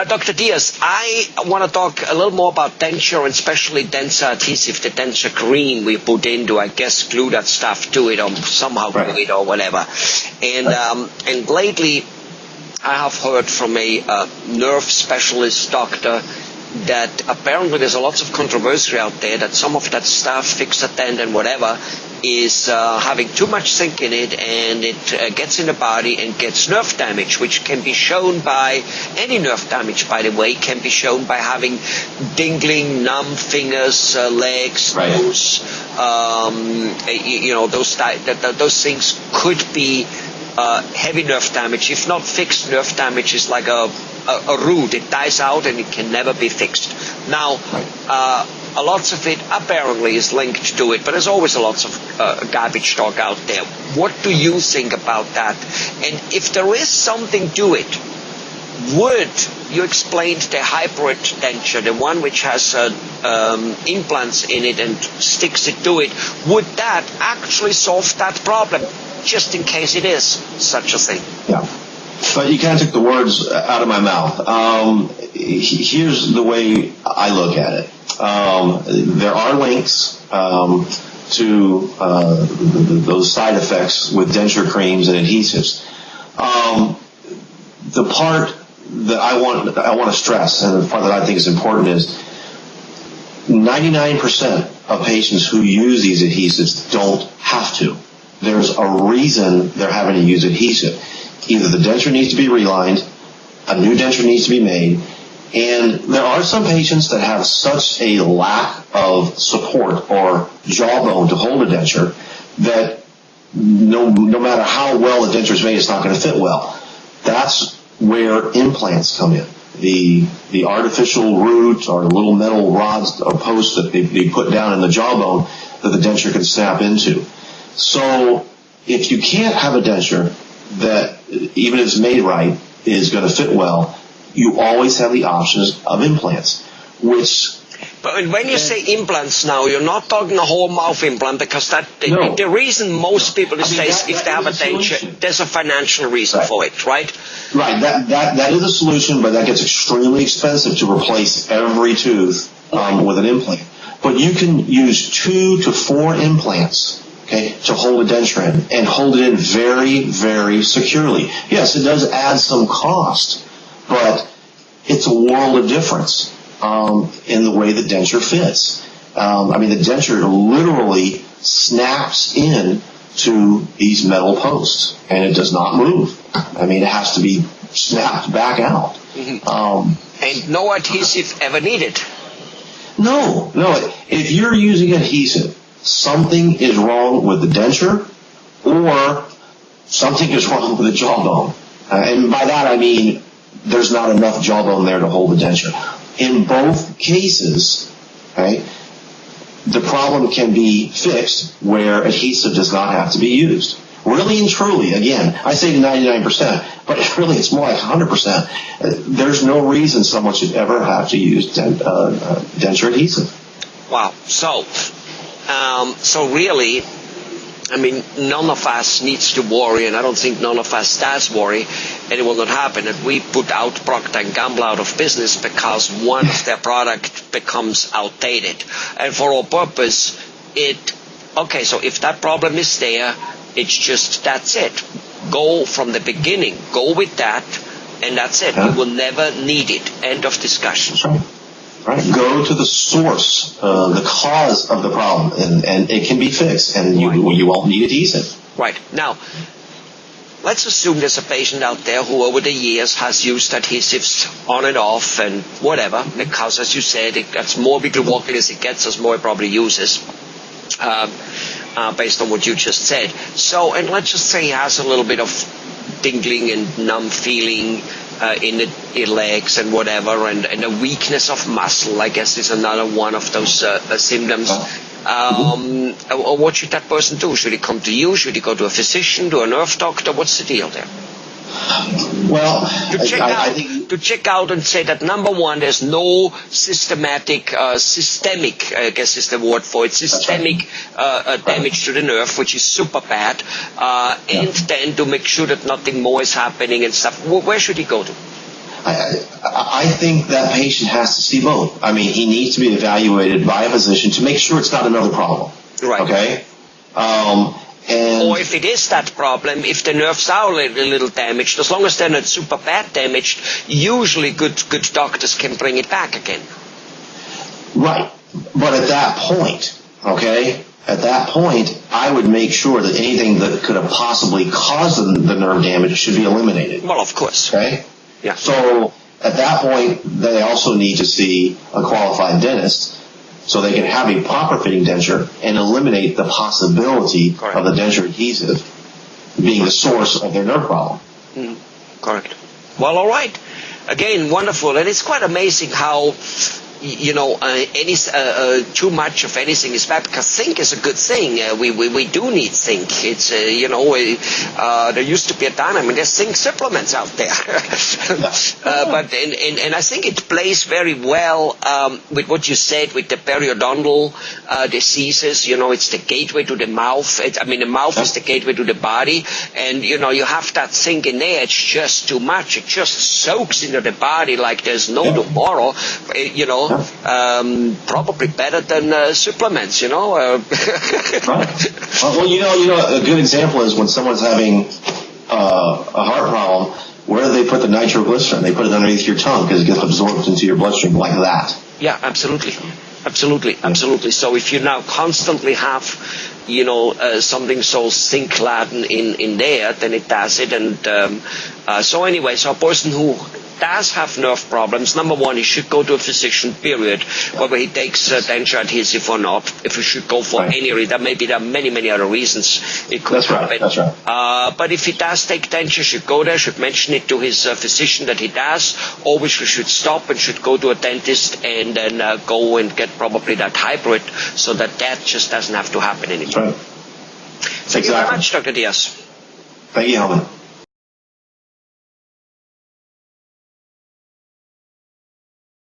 Dr. Diez, I want to talk a little more about denture and especially denture adhesive, the denture cream we put into, I guess, glue that stuff to it or somehow glue it or whatever. And lately I have heard from a nerve specialist doctor that apparently there's a lot of controversy out there that some of that stuff, Fixatent and whatever, is having too much zinc in it, and it gets in the body and gets nerve damage, which can be shown by any nerve damage, by the way, can be shown by having tingling, numb fingers, legs, toes. Those things could be heavy nerve damage. If not fixed, nerve damage is like a root. It dies out and it can never be fixed. Now, a lot of it apparently is linked to it, but there's always a lot of garbage talk out there. What do you think about that? And if there is something to it, would you explain the hybrid denture, the one which has implants in it and sticks it to it, would that actually solve that problem, just in case it is such a thing? Yeah. But you kind of took the words out of my mouth. Here's the way I look at it. There are links to those side effects with denture creams and adhesives. The part that I want to stress, and the part that I think is important, is 99% of patients who use these adhesives don't have to. There's a reason they're having to use adhesive. Either the denture needs to be relined, a new denture needs to be made, and there are some patients that have such a lack of support or jawbone to hold a denture that no matter how well the denture is made, it's not going to fit well. That's where implants come in. The artificial root or the little metal rods or posts that they put down in the jawbone that the denture can snap into. So if you can't have a denture that, even if it's made right, is going to fit well, you always have the options of implants, which... But when you say implants now, you're not talking a whole mouth implant, because the reason most people these days, if they have a denture, there's a financial reason for it, right? Right, that is a solution, but that gets extremely expensive to replace every tooth with an implant. But you can use 2 to 4 implants, to hold a denture in, and hold it in very, very securely. Yes, it does add some cost, but it's a world of difference in the way the denture fits. The denture literally snaps in to these metal posts, and it does not move. It has to be snapped back out. And no adhesive ever needed. No. If you're using adhesive, something is wrong with the denture, or something is wrong with the jawbone. And by that I mean there's not enough jawbone there to hold the denture. In both cases, the problem can be fixed where adhesive does not have to be used. Really and truly, again, I say 99%, but really it's more like 100%. There's no reason someone should ever have to use denture adhesive. Wow. So really, none of us needs to worry, and I don't think none of us does worry, and it will not happen, that we put out Procter & Gamble out of business because one of their product becomes outdated. And for all purpose, so if that problem is there, it's just, that's it. Go from the beginning. Go with that, and that's it. You will never need it. End of discussion. Right. Go to the source, the cause of the problem, and it can be fixed, and you won't need adhesive. Right. Now, let's assume there's a patient out there who over the years has used adhesives on and off and whatever, because as you said, as more walking as it gets, as more it probably uses, based on what you just said. So, and let's just say he has a little bit of tingling and numb feeling in the legs and whatever, and a weakness of muscle, I guess, is another one of those symptoms. What should that person do? Should he come to you? Should he go to a physician, to a nerve doctor? What's the deal there? Well, to check out and say that, number one, there's no systemic, I guess is the word for it, systemic damage to the nerve, which is super bad, and then to make sure that nothing more is happening and stuff. Where should he go to? I think that patient has to see both. I mean, he needs to be evaluated by a physician to make sure it's not another problem. Right. Okay? Or if it is that problem, if the nerves are a little damaged, as long as they're not super bad damaged, usually good doctors can bring it back again. Right. But at that point, okay, I would make sure that anything that could have possibly caused the nerve damage should be eliminated. Well, of course. Okay? Yeah. So at that point, they also need to see a qualified dentist so they can have a proper fitting denture and eliminate the possibility of the denture adhesive being the source of their nerve problem. Correct. Well, all right. Again, wonderful. And it's quite amazing how, too much of anything is bad, because zinc is a good thing. We do need zinc. It's, there used to be a time, there's zinc supplements out there. But I think it plays very well with what you said with the periodontal diseases. It's the gateway to the mouth. The mouth is the gateway to the body. And, you have that zinc in there. It's just too much. It just soaks into the body like there's no tomorrow. Probably better than supplements, Right. Well, a good example is when someone's having a heart problem, where do they put the nitroglycerin? They put it underneath your tongue because it gets absorbed into your bloodstream like that. Yeah, absolutely. So if you now constantly have, something so zinc-laden in there, then it does it. And so anyway, so a person who does have nerve problems, number one, he should go to a physician, period, whether he takes denture adhesive or not. If he should go for any reason, there are many other reasons it could happen. That's right. But if he does take denture, should go there, should mention it to his physician that he does. Always should stop and should go to a dentist and then go and get probably that hybrid so that just doesn't have to happen anymore. That's right. Thank you very much, Dr. Diez. Thank you, Helmut.